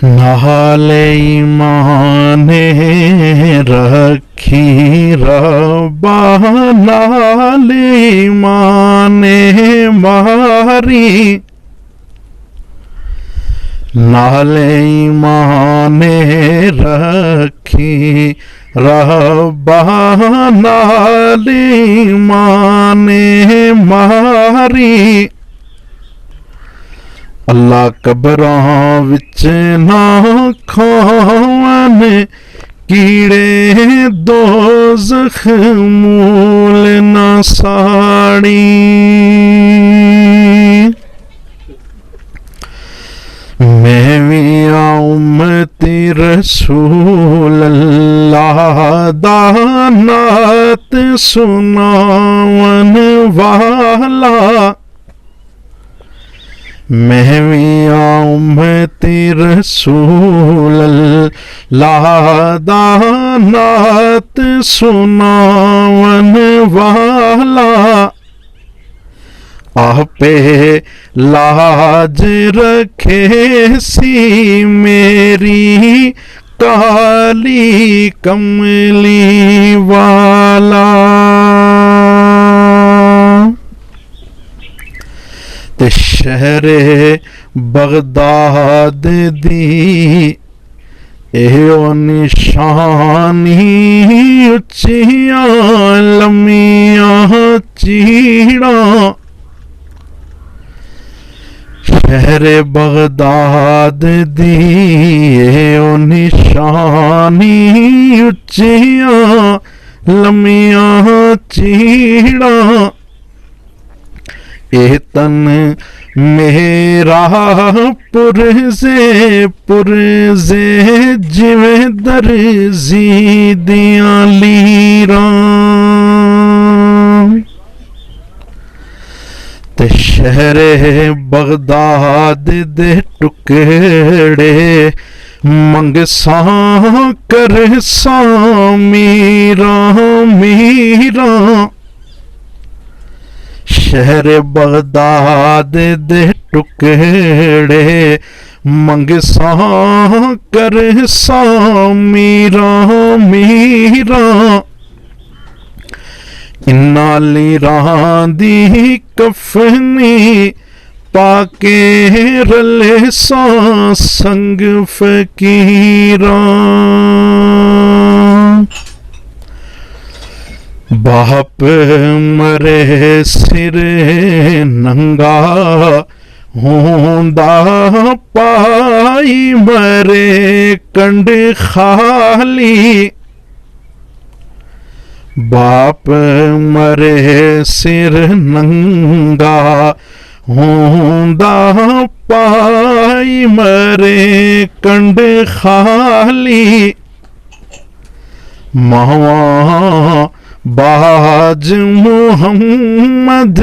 नाले ईमाने रखी रब्बा, नाले ईमाने मारी, नाले ईमाने रखी रब्बा, नाले ईमाने मारी। अल्लाह कबरां विच ना खावन कीड़े, दोज़ख मूल ना साड़ी। मैं भी उम्मती रसूल अल्लाह दा नात सुनावन वाला। मैं भी उम्मती रसूल अल्लाह दा नात सुनावन वाला। आपे लाज रखे सी मेरी काली कमली वाला। ते शहरे बगदाद दी एहो निशानी, उच्चियां लम्मियां चीड़ा। शहरे बगदाद दी एहो निशानी, उच्चियां लम्मियां चीड़ा। ए तन मेरा पुरजे जिवें दर्जी दियां लीरां। ते शहरे बगदाद दे टुकड़े मंगसा करसा मीरा मीरा। शहर बगदाद दे टुकड़े मंगसा करसा मीरा मीरा। इन्ना लीरां दी कफनी पाके रले सा संग फकीरां। बाप मरे सिर नंगा होंदा, पाई मरे कंड खाली। बाप मरे सिर नंगा होंदा, पाई मरे कंड खाली। मावा बाज मुहम्मद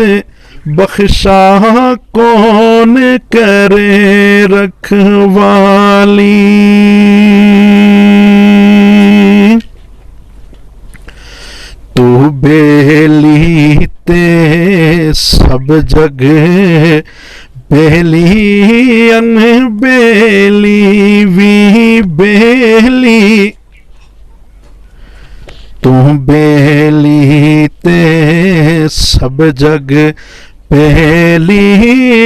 बख्शा कौन करे रखवाली। तू बेली ते सब जग बेली, अन बेली भी बेली। तू बेली ते सब जग बेली,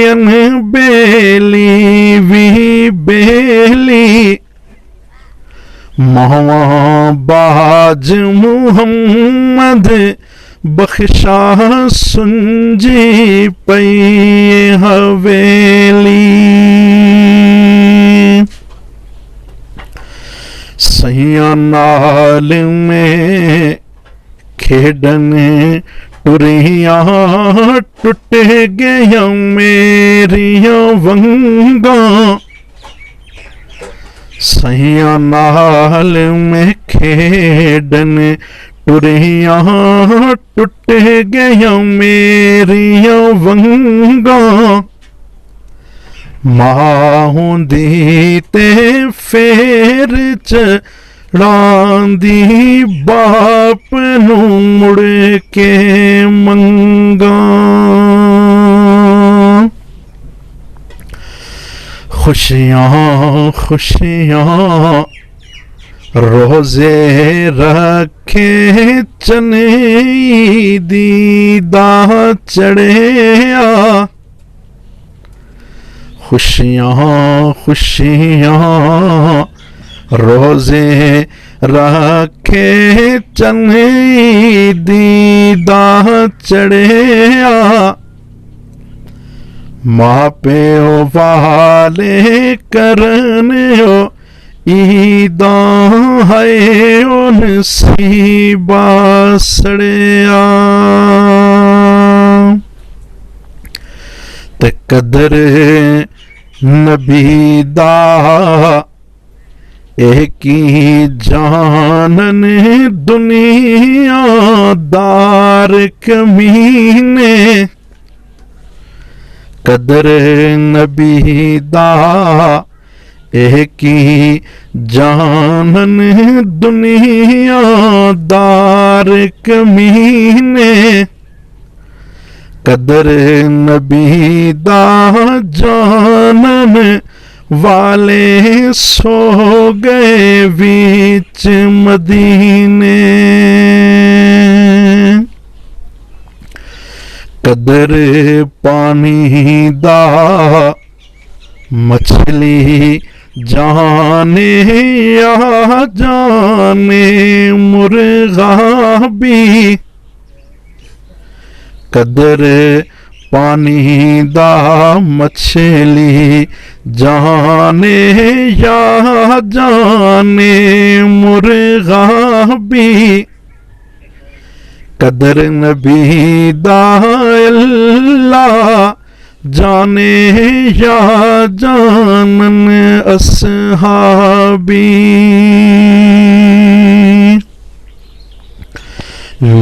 अन बेली भी बेली। मावा बाज मुहम्मद बख्शा सुंजी पई हवेली। सैया नाल में खेडन टुरियां, टुट गया मेरिया वंगा। सैया नाल में खेडन टुरियां, टुट गया मेरिया वंगा। मां होंदी ते फेर चढ़ांदी, बाप नू मुड़ के मंगा। खुशियाँ खुशियाँ रोजे रखे चने दीदा चढ़िया। खुशियाँ खुशियाँ रोजे रखे चने दीदा चढ़िया। माँ प्यो वाले करने हो ईदा है उन सी बासड़िया। ते कदर नबी दा एक ही जानन दुनिया दार कमीने। कदर नबी दा एक ही जानन दुनिया दार कमीने। कदर नबी दा जानन वाले सो गए बीच मदीने। कदर पानी दा मछली जाने या जाने मुर्गा भी। कदर पानी दा मछली जाने या जाने मुर्गा भी। कदर नबी दा अल्लाह जाने या जानन असहाबी।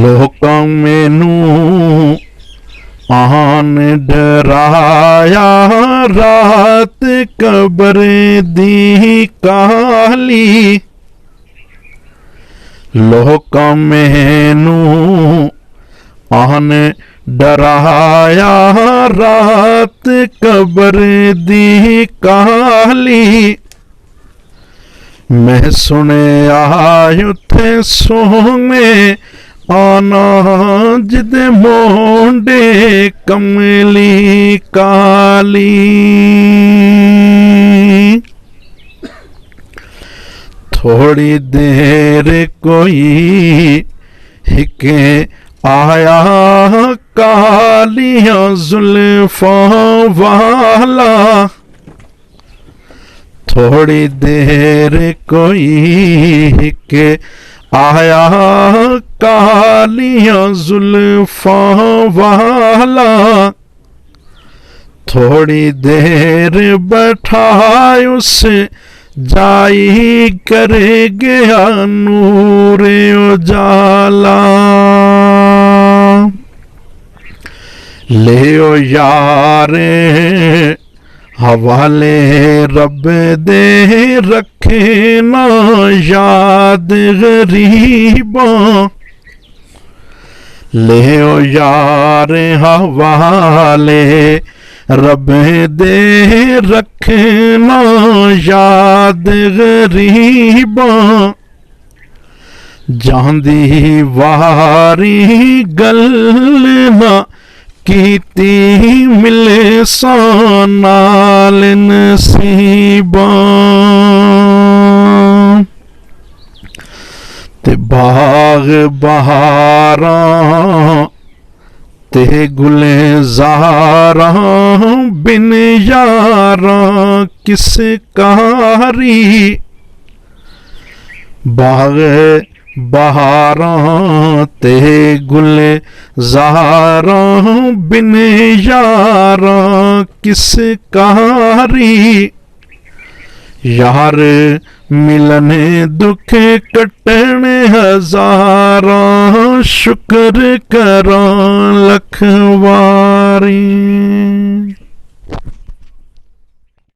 लोकां मैनू आन डराया रात कब्र दी काली। लोकां मैनू आन डराया रात कब्र दी काली। मैं सुनिया उत्थे सोने आना जिदे मोंडे कमली काली। थोड़ी देर कोई हिके आया कालियां जुल्फां वाला। थोड़ी देर कोई हिके आया कालियां जुल्फां वाला। थोड़ी देर बैठाए उस जाई कर गया नूर उजाला। ले ओ यारे हवाले रब दे रखे ना याद गरीबा। ले ओ यारे हवाले रब दे रखना याद गरीबा। जांदी वारी गल ना कीती मिले सानाल नसीबा। ते बाग बहारा ते गुले ज़ारा बिन यारा किस कारी। बाग बहारा ते गुले ज़ारा बिन यारा किस कारी। यार मिलने दुख कटने हजारा शुक्र करा लख वारी।